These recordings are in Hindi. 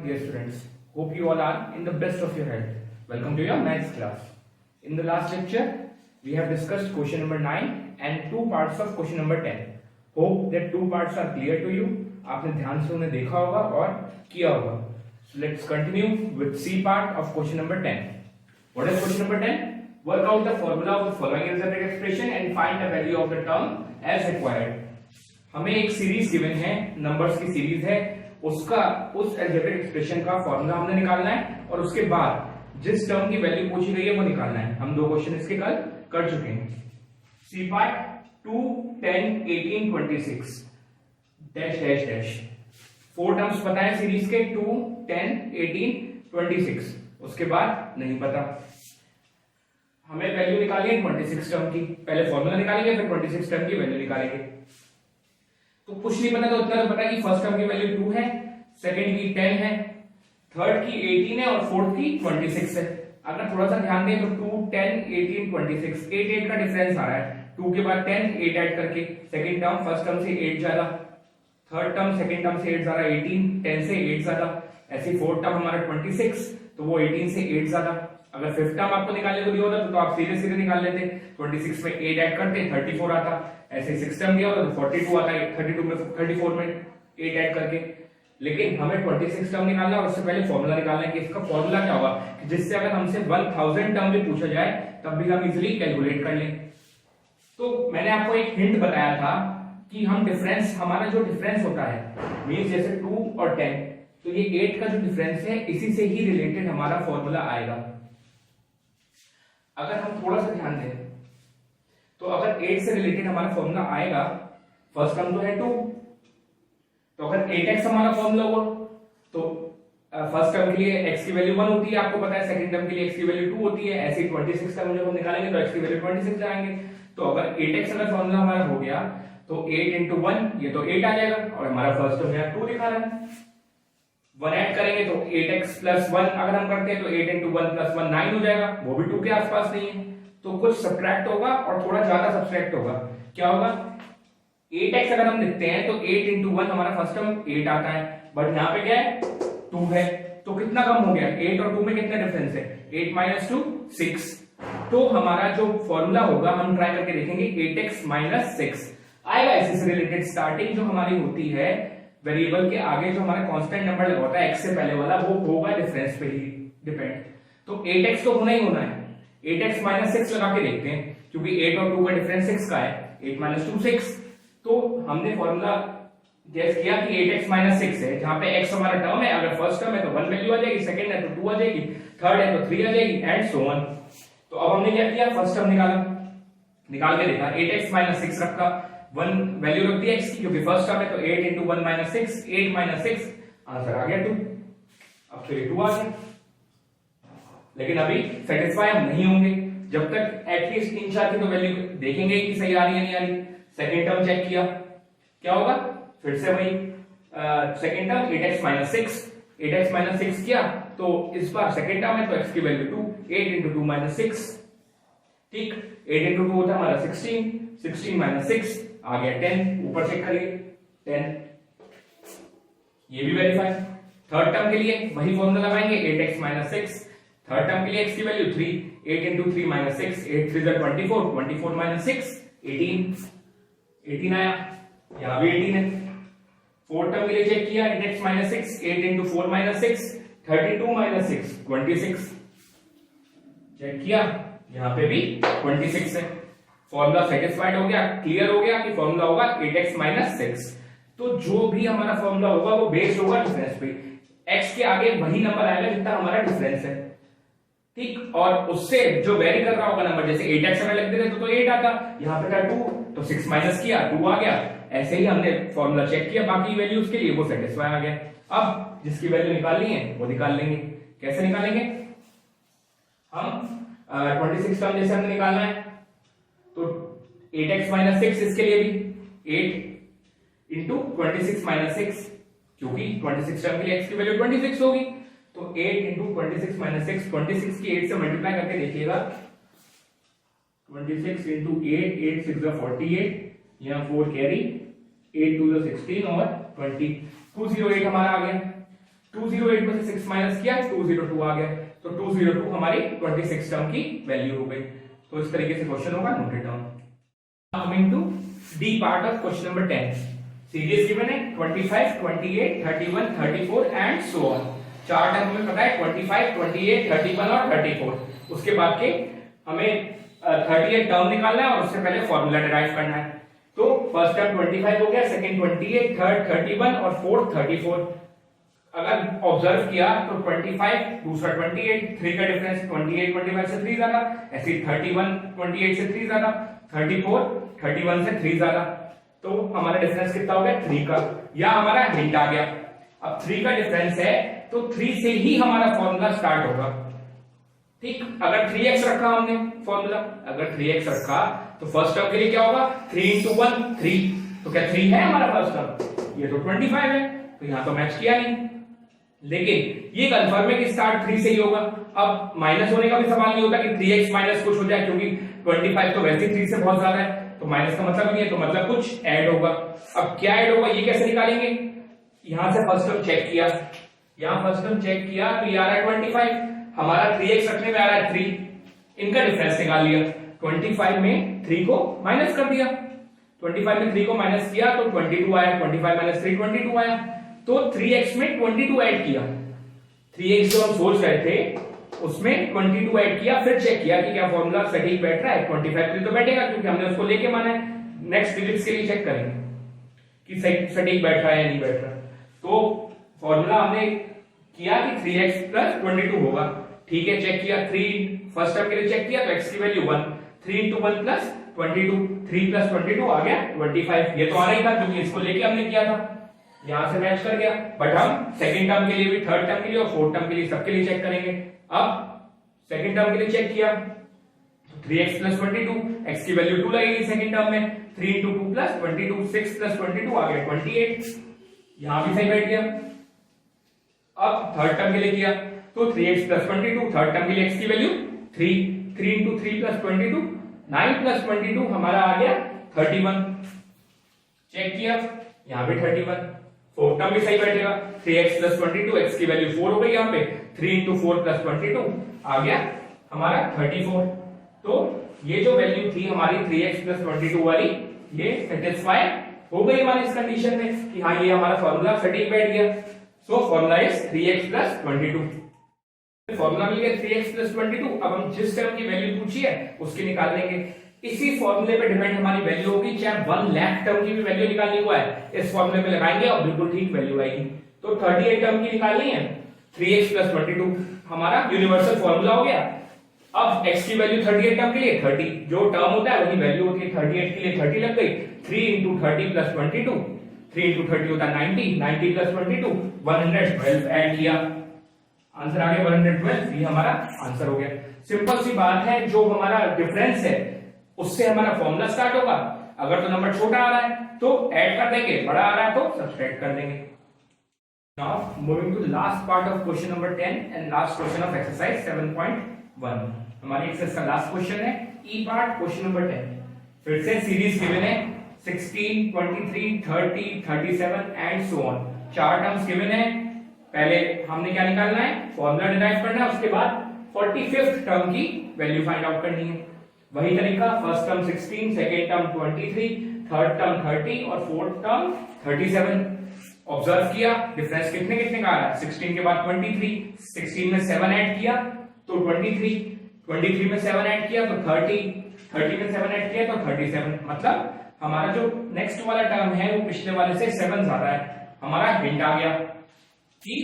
Dear students, hope you all are in the best of your health. Welcome to your maths class. In the last lecture, we have discussed question number 9 and two parts of question number 10. Hope that two parts are clear to you. आपने ध्यान से उन्हें देखा होगा और किया होगा. So let's continue with C part of question number 10. What is question number 10? Work out the formula of the following algebraic expression and find the value of the term as required. हमें एक सीरीज गिवन है, नंबर्स की सीरीज है, उसका उस अलजेब्रिक एक्सप्रेशन का फॉर्मूला हमने निकालना है और उसके बाद जिस टर्म की वैल्यू पूछी गई है वो निकालना है. हम दो क्वेश्चन इसके कल कर चुके हैं. C part 2, 10, 18, 26 dash dash dash. Four terms पता है सीरीज के 2, 10, 18, 26. उसके बाद नहीं पता. हमें वैल्यू निकालनी है 26 टर्म की. पहले फॉर्मूला निकालेंगे फिर 26 टर्म की वैल्यू निकालेंगे. तो कुछ नहीं पता तो उतना तो पता है कि फर्स्ट टर्म की वैल्यू 2 है, सेकंड की 10 है, थर्ड की 18 है और फोर्थ की 26 है. अगर थोड़ा सा ध्यान दें तो 2, 10, 18, 26 8 का डिफरेंस आ रहा है. 2 के बाद 10 8 ऐड करके सेकंड टर्म फर्स्ट टर्म से 8 ज्यादा, थर्ड टर्म सेकंड टर्म से 8 ज्यादा, 18 10 से 8 ज्यादा. ऐसे फोर्थ टर्म हमारा 26 तो वो 18 से 8 ज्यादा. अगर फिफ्थ टर्म आपको निकालने को दिया होता तो आप सीधे सीधे निकाल लेते. 26 में 8 ऐड करते 34 आता. ऐसे सिक्स टर्म दिया होता तो 42 आता है. 32 में 34 में 8 ऐड करके. लेकिन हमें 26 टर्म निकालना है और उससे पहले फॉर्मूला निकालना है कि इसका फॉर्मूला क्या होगा कि जिससे अगर हमसे 1000 टर्म भी पूछा जाए तब भी हम इजीली कैलकुलेट कर लें. तो मैंने आपको एक हिंट बताया था कि हम डिफरेंस, हमारा जो डिफरेंस होता है मींस जैसे 2 और 10, तो ये 8 का जो डिफरेंस है इसी से ही रिलेटेड हमारा फॉर्मूला आएगा. अगर हम थोड़ा सा ध्यान दें तो अगर 8 से रिलेटेड हमारा फॉर्मूला आएगा, फर्स्ट टर्म तो है 2, तो अगर 8x हमारा फॉर्मूला हुआ तो फर्स्ट टर्म के लिए x की वैल्यू 1 होती है, आपको पता है. सेकंड टर्म के लिए x की वैल्यू 2 होती है. ऐसे 26 टर्म जब हम निकालेंगे तो x की वैल्यू 26 जाएंगे. तो अगर 8x अगर फॉर्मूला हमारा हो गया तो 8 into 1 ये तो 8 आ जाएगा और हमारा फर्स्ट टर्म यहाँ 2 दिखा रहा है. 1 ऐड करेंगे तो 8x plus 1 अगर हम करते हैं तो 8 into 1 plus 1 9 हो जाएगा. वो भी 2 के आसपास नहीं है तो कुछ सब्ट्रैक्ट होगा और थोड़ा ज्यादा सब्ट्रैक्ट होगा. क्या होगा? 8x अगर हम लिखते हैं तो 8 into 1 हमारा फर्स्ट टर्म 8 आता है, बट यहाँ पे क्या है 2 है. तो कितना कम हो गया? 8 और 2 में कितना डिफरेंस है? 8 minus 2 6. तो हमारा जो फॉर्मूला होगा हम ट्राई करके देखेंगे 8x minus 6 आएगा. इसी से रिलेटेड स्टार्टिंग जो हमारी होती है वेरिएबल के आगे जो हमारा कांस्टेंट नंबर लगा होता है x से पहले वाला, वो होगा डिफरेंस पे ही डिपेंड. तो 8x तो होना ही होना है. 8x minus 6 लगा के देखते हैं क्योंकि 8 और 2 का डिफरेंस 6 का है. 8 minus 2 6. तो हमने फॉर्मूला गैस किया कि 8x minus 6 है, जहां पे x हमारा टर्म है. अगर फर्स्ट टर्म है तो 1 वैल्यू आ जाएगी, सेकंड है तो 2 आ जाएगी, थर्ड है तो 3 आ जाएगी एंड सो ऑन. तो अब हमने क्या किया? फर्स्ट टर्म निकाल के देखा. 8x minus 6 रखा, 1 वैल्यू रख दी x की क्योंकि फर्स्ट टर्म है तो 8 into 1 minus 6 8 minus 6 आंसर आ गया 2. अब तो ये 2 आ गया. लेकिन अभी सेटिस्फाई हम नहीं होंगे जब तक एटलीस्ट 3-4 की तो वैल्यू देखेंगे कि सही आ रही है नहीं आ रही. सेकंड टर्म चेक किया, क्या होगा? फिर से वही second term 8x minus 6. 8x minus 6 किया तो इस बार सेकंड टर्म है तो x की वैल्यू 2. 8 into 2 minus 6. ठीक, 8 into 2 होता है हमारा 16. 16 minus 6 आ गया 10. ऊपर चेक करिए 10. ये भी वेरीफाई. थर्ड टर्म के लिए वही फॉर्मूला लगाएंगे 8x minus 6. थर्ड टर्म के लिए x की value 3. 8 into 3 minus 6. 8 3 is 24. 24 minus 6 18. 18 आया. यहाँ भी 18 है. फोर्थ टर्म के लिए चेक किया 8x minus 6. 8 into 4 minus 6. 32 minus 6 26. Check किया, यहाँ पे भी 26 है. फॉर्मूला सेटिस्फाइड हो गया, क्लियर हो गया कि फॉर्मूला होगा 8x minus 6. तो जो भी हमारा फॉर्मूला होगा वो बेस्ड होगा डिफरेंस पे. x के आगे वही नंबर आएगा जितना हमारा डिफरेंस है. ठीक, और उससे जो वेरी कर रहा होगा नंबर, जैसे 8x अगर लिख देते तो 8 आता, यहाँ पे था 2 तो 6 माइनस किया 2 आ गया. ऐसे ही हमने फॉर्मूला चेक किया बाकी वैल्यूज के लिए, वो सेटिस्फाई आ गया. अब जिसकी वैल्यू निकालनी है वो निकाल लेंगे. कैसे निकालेंगे? हम 26 टर्म जैसे हमने निकालना है तो 8x minus 6 इसके लिए भी 8 into 26 minus 6, क्योंकि 26 टर्म के लिए x की वैल्यू 26 होगी तो 8 into 26 minus 6. 26 की 8 से मल्टीप्लाई करके देखिएगा. 26 into 8 8 6 48, यहाँ 4 कैरी, 8 2 16 और 20 208 हमारा आ गया. 208 में से 6 माइनस किया 202 आ गया, तो 202 हमारी 26 टर्म की वैल्यू हो गई। तो इस तरीके से क्वेश्चन होगा, note it down. Coming to D part of question number 10, series given है 25, 28, 31, 34 एंड सो ऑन। चार टर्म हमें पता है 25, 28, 31 और 34। उसके बाद के हमें 38 टर्म निकालना है और उससे पहले फॉर्मूला डिराइव करना है। तो फर्स्ट टर्म 25 हो गया, सेकंड 28, थर्ड 31 और फोर्थ 34। अगर ऑब्जर्व किया तो 25 दूसरा 28, 3 का डिफरेंस 28 25 से 3 ज्यादा, ऐसे 31 28 से 3 ज्यादा, 34 31 से 3 ज्यादा। तो हमारा डिफरेंस कितना हो गया 3 का, या हमारा हिंट आ गया। अब 3 का डिफरेंस है तो 3 से ही हमारा फॉर्मूला स्टार्ट होगा। ठीक, अगर 3x रखा हमने फॉर्मूला, अगर 3x रखा तो फर्स्ट टर्म के लिए क्या होगा 3 into 1 3, तो क्या 3 है हमारा फर्स्ट टर्म, ये तो 25 है, तो यहां तो मैच किया नहीं। लेकिन ये कंफर्म है कि स्टार्ट 3 से ही होगा। अब माइनस होने का भी सवाल नहीं होता कि 3x माइनस कुछ हो जाए, क्योंकि 25 तो वैसे ही 3 से बहुत ज्यादा है, तो माइनस का मतलब नहीं है, तो मतलब कुछ ऐड होगा। अब क्या ऐड होगा ये कैसे निकालेंगे, यहां से फर्स्ट टर्म चेक किया, यहां फर्स्ट टर्म चेक किया तो ये आ रहा है 25, हमारा 3x रखने में आ रहा है 3, इनका डिफरेंस निकाल लिया। 25 में 3 को माइनस कर दिया, 25 में 3 को माइनस किया तो 22 आया, 25 माइनस 3 22 आया। तो 3x में 22 ऐड किया, 3x जो हम सोच रहे थे उसमें 22 ऐड किया, फिर चेक किया कि क्या फॉर्मूला सटीक बैठ रहा है। 25 तो बैठेगा क्योंकि हमने उसको लेके माना है। नेक्स्ट डिजिट्स के लिए चेक करेंगे कि सटीक बैठ रहा है या नहीं बैठ रहा। तो फॉर्मूला हमने किया कि 3x प्लस 22 होगा, ठीक है, चेक किया। 3 फर्स्ट टर्म के लिए चेक किया तो x की वैल्यू 1, 3 into 1 प्लस 22, 3 प्लस 22 आ गया 25। ये तो आ रही था क्योंकि इसको लेके हमने किया था, यहां से मैच कर गया। बट हम सेकंड टर्म के लिए भी, थर्ड टर्म के लिए और फोर्थ टर्म के लिए सबके लिए चेक करेंगे। अब सेकंड टर्म के लिए चेक किया 3x प्लस 22, x की वैल्यू 2 लगेगी सेकंड टर्म में, 3 into 2 प्लस 22, 6 प्लस 22 आ गया 28, यहां भी सही बैठ गया। अब थर्ड टर्म के लिए किया तो 3x प्लस 22, थर्ड टर्म के लिए x की वैल्यू 3, 3 into 3 प्लस 22, 9 प्लस 22 हमारा आ गया 31, चेक किया यहां भी 31, फोर्थ टर्म भी सही बैठेगा। 3x प्लस 22, x की वैल्यू 4 हो गई, यहाँ पे 3 into 4 प्लस 22 आ गया हमारा 34। तो ये जो वैल्यू थी हमारी 3x प्लस 22 वाली, ये सेटिस्फाई हो गई हमारी इस कंडीशन में कि हाँ ये हमारा फॉर्मूला सटीक बैठ गया। So formula is 3x plus 22। Formula मिल गया 3x प्लस 22। अब हम जिस टर्म की वैल्यू पूछी है उसकी निकाल लेंगे। इसी फॉर्मूले पे डिपेंड हमारी वैल्यू होगी, चाहे 1 लाख टर्म की भी वैल्यू निकालनी हुआ है इस फॉर्मूले में लगाएंगे और बिल्कुल ठीक वैल्यू आएगी। तो 38 टर्म की निकालनी है, 3x प्लस 22 हमारा यूनिवर्सल फॉर्मूला हो गया। अब x की वैल्यू 38 टर्म के लिए 30, जो टर्म होता है वही वैल्यू होती है। 38 के लिए 30 लग गई, 3 into 30 प्लस 22, 3 into 30 होता है 90, 90 प्लस 22 112 ऐड किया, आंसर आ गया 112। ये हमारा आंसर हो गया। सिंपल सी बात है, जो हमारा डिफरेंस है उससे हमारा फॉर्मूला स्टार्ट होगा। अगर तो नंबर छोटा आ रहा है तो ऐड कर देंगे, बड़ा आ रहा है तो सब्ट्रैक्ट कर देंगे। Now moving to last part of question number 10 and last question of exercise 7.1। हमारी एक्सरसाइज का लास्ट क्वेश्चन है ई पार्ट, क्वेश्चन नंबर 10। फिर से सीरीज गिवन है 16, 23, 30, 37 एंड सो ऑन। चार टर्म्स गिवन है। पहले हमने क्या निकालना है, फॉर्मूला डिराइव करना है, उसके बाद 45th टर्म की वैल्यू फाइंड आउट करनी है। वही तरीका, first term 16, second term 23, third term 30 और फोर्थ टर्म 37। ऑब्जर्व किया डिफरेंस कितने कितने का आ रहा है, 16 के बाद 23, 16 में 7 ऐड किया तो 23, 23 में 7 ऐड किया तो 30, 30 में 7 ऐड किया तो 37। मतलब हमारा जो नेक्स्ट वाला टर्म है वो पिछले वाले से 7 ज्यादा है। हमारा हिंट आ गया कि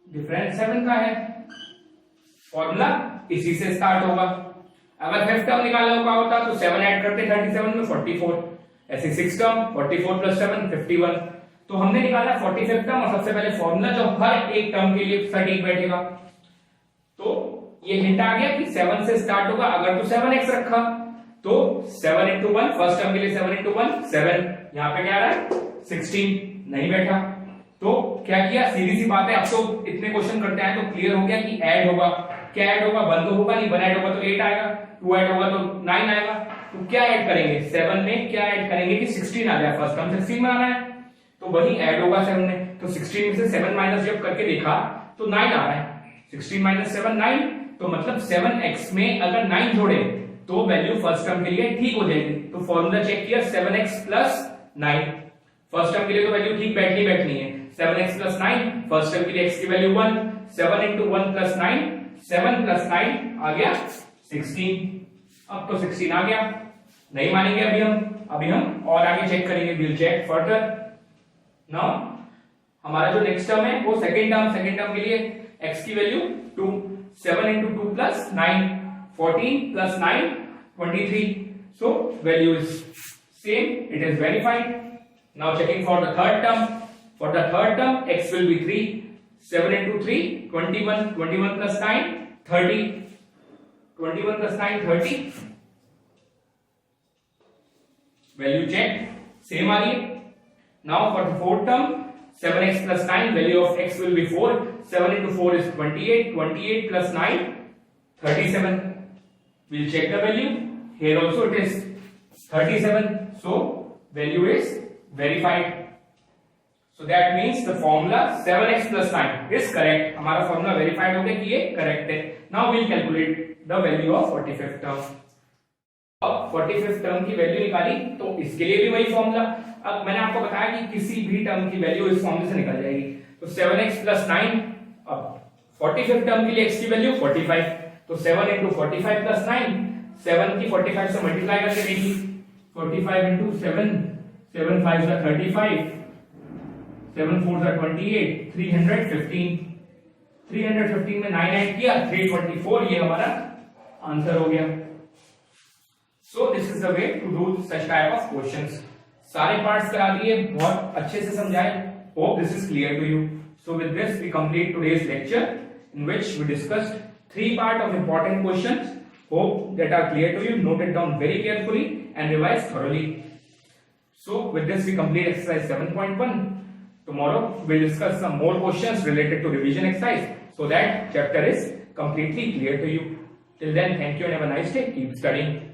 डिफरेंस 7 का है, फॉर्मूला इसी से स्टार्ट होगा। अगर फिफ्थ टर्म निकालना का होता तो 7 ऐड करते 37 में 44, ऐसे 6 टर्म 44 प्लस 7 51। तो हमने निकाला 45th टर्म और सबसे पहले फॉर्मूला जो हर एक टर्म के लिए सटीक बैठेगा। तो ये हिंट आ गया कि 7 से स्टार्ट होगा। अगर तो 7x रखा तो 7 into 1, फर्स्ट टर्म के लिए 7 into 1 7, यहाँ पे क्या आ रहा है 16, नहीं बैठा। तो क्या किया, सीधी सी बात है, अब तो इतने क्वेश्चन करते हैं तो क्लियर हो गया कि ऐड होगा। क्या ऐड होगा, 1 तो होगा नहीं, 1 ऐड होगा तो 8 आएगा, 2 ऐड होगा तो 9 आएगा। तो क्या ऐड करेंगे, 7 में क्या ऐड करेंगे कि 16 आ जाए, फर्स्ट टर्म 16 बनाना है तो वही ऐड होगा 7 में। तो 16 में से 7 माइनस जब करके देखा तो 9 आ रहा है। 16 माइनस 7 9, तो मतलब 7x में अगर 9 जोड़े तो वैल्यू फर्स्ट टर्म के लिए ठीक हो जाएगी। तो फॉर्मूला चेक किया 7x प्लस 9, फर्स्ट टर्म के लिए तो वैल्यू ठीक बैठनी है। 7x प्लस 9, फर्स्ट टर्म के लिए x की वैल्यू 1, 7 into 1 plus 9, 7 plus 9 आ गया 16। अब तो 16 आ गया, नहीं मानेंगे अभी हम और आगे चेक करेंगे, विल चेक फर्दर। नाउ हमारा जो नेक्स्ट टर्म है वो सेकंड टर्म के लिए x की value 2, 7 into 2 plus 9, 14 plus 9 23, so value is same, it is verified. Now checking for the third term. For the third term x will be 3, 7 into 3 21, 21 plus 9 30, 21 plus 9 30, value check same आ रही है। Now for the fourth term 7x plus 9, value of x will be 4, 7 into 4 is 28, 28 plus 9 37, we'll check the value, here also it is 37, so value is verified. So that means the formula 7x plus 9 is correct. हमारा formula verified हो गया कि ये correct है। Now we'll calculate the value of 45th term. अब 45th term की वैल्यू निकाली तो इसके लिए भी वही फॉर्मूला। अब मैंने आपको बताया कि किसी भी टर्म की वैल्यू इस फॉर्मूले से निकल जाएगी। तो 7x plus 9, अब 45th टर्म के लिए x की वैल्यू 45, तो 7 into 45 plus 9, 7 की 45 से मल्टीप्लाई करके देखिए, 45 into 7, 7 5 are 35, 7 4 are 28, 315, 315 में 9 ऐड किया 324, ये हमारा आंसर हो गया। So this is the way to do such type of questions. सारे पार्ट्स करा दिए, बहुत अच्छे से समझाए। Hope this is clear to you. So with this we complete today's lecture in which we discussed 3 parts of important questions. Hope that are clear to you. Note it down very carefully and revise thoroughly. So with this we complete exercise 7.1. Tomorrow we'll discuss some more questions related to revision exercise so that chapter is completely clear to you. Till then, thank you and have a nice day. Keep studying.